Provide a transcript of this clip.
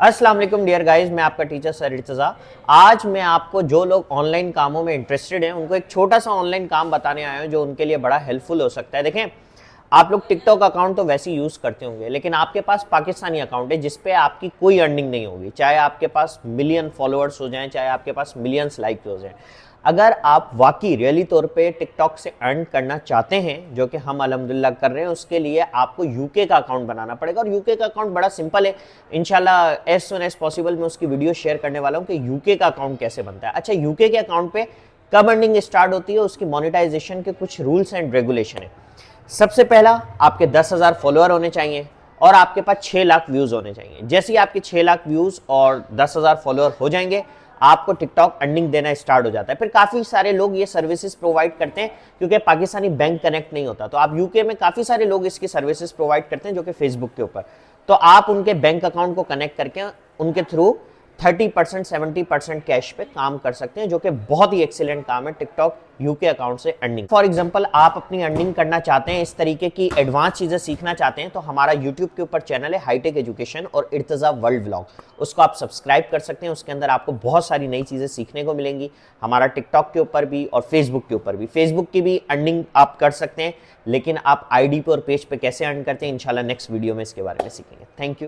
अस्सलाम वालेकुम dear guys, मैं आपका टीचर सर इर्तज़ा। आज मैं आपको जो लोग ऑनलाइन कामों में इंटरेस्टेड हैं उनको एक छोटा सा ऑनलाइन काम बताने आया हूं जो उनके लिए बड़ा हेल्पफुल हो सकता है। देखें, आप लोग टिकटॉक अकाउंट तो वैसे ही यूज़ करते होंगे, लेकिन आपके पास पाकिस्तानी अकाउंट है जिस पे आपकी कोई अर्निंग नहीं होगी, चाहे आपके पास मिलियन फॉलोअर्स हो जाएं, चाहे आपके पास मिलियंस लाइक हो जाएं। अगर आप वाकई रियली तौर पे टिकटॉक से अर्न करना चाहते हैं, जो कि हम अल्हम्दुलिल्लाह कर रहे हैं, उसके लिए आपको यूके का अकाउंट बनाना पड़ेगा। और यूके का अकाउंट बड़ा सिंपल है। इंशाल्लाह एज सुन एज पॉसिबल मैं उसकी वीडियो शेयर करने वाला हूं कि यूके का अकाउंट कैसे बनता है। अच्छा, यूके के अकाउंट पे कब अर्निंग स्टार्ट होती है, उसकी मोनेटाइजेशन के कुछ रूल्स एंड रेगुलेशन है। सबसे पहला, आपके 10,000 फॉलोअर होने चाहिए और आपके पास 6 लाख व्यूज होने चाहिए। जैसे ही आपके 6 लाख व्यूज और 10,000 फॉलोअर हो जाएंगे, आपको टिकटॉक अर्निंग देना स्टार्ट हो जाता है। फिर काफी सारे लोग ये सर्विसेज प्रोवाइड करते हैं, क्योंकि पाकिस्तानी बैंक कनेक्ट नहीं होता, तो आप यूके में काफी सारे लोग इसकी सर्विसेज प्रोवाइड करते हैं जो कि फेसबुक के ऊपर। तो आप उनके बैंक अकाउंट को कनेक्ट करके उनके थ्रू 30% 70% कैश पे काम कर सकते हैं, जो कि बहुत ही एक्सीलेंट काम है टिकटॉक यूके अकाउंट से अर्निंग। फॉर एग्जांपल, आप अपनी अर्निंग करना चाहते हैं, इस तरीके की एडवांस चीजें सीखना चाहते हैं, तो हमारा यूट्यूब के ऊपर चैनल है हाईटेक एजुकेशन और इर्तज़ा वर्ल्ड व्लॉग, उसको आप सब्सक्राइब कर सकते हैं। उसके अंदर आपको बहुत सारी नई चीजें सीखने को मिलेंगी। हमारा टिकटॉक के ऊपर भी और फेसबुक के ऊपर भी। फेसबुक की भी अर्निंग आप कर सकते हैं, लेकिन आप आईडी पे और पेज पे कैसे अर्न करते हैं, इंशाल्लाह नेक्स्ट वीडियो में इसके बारे में सीखेंगे। Thank you.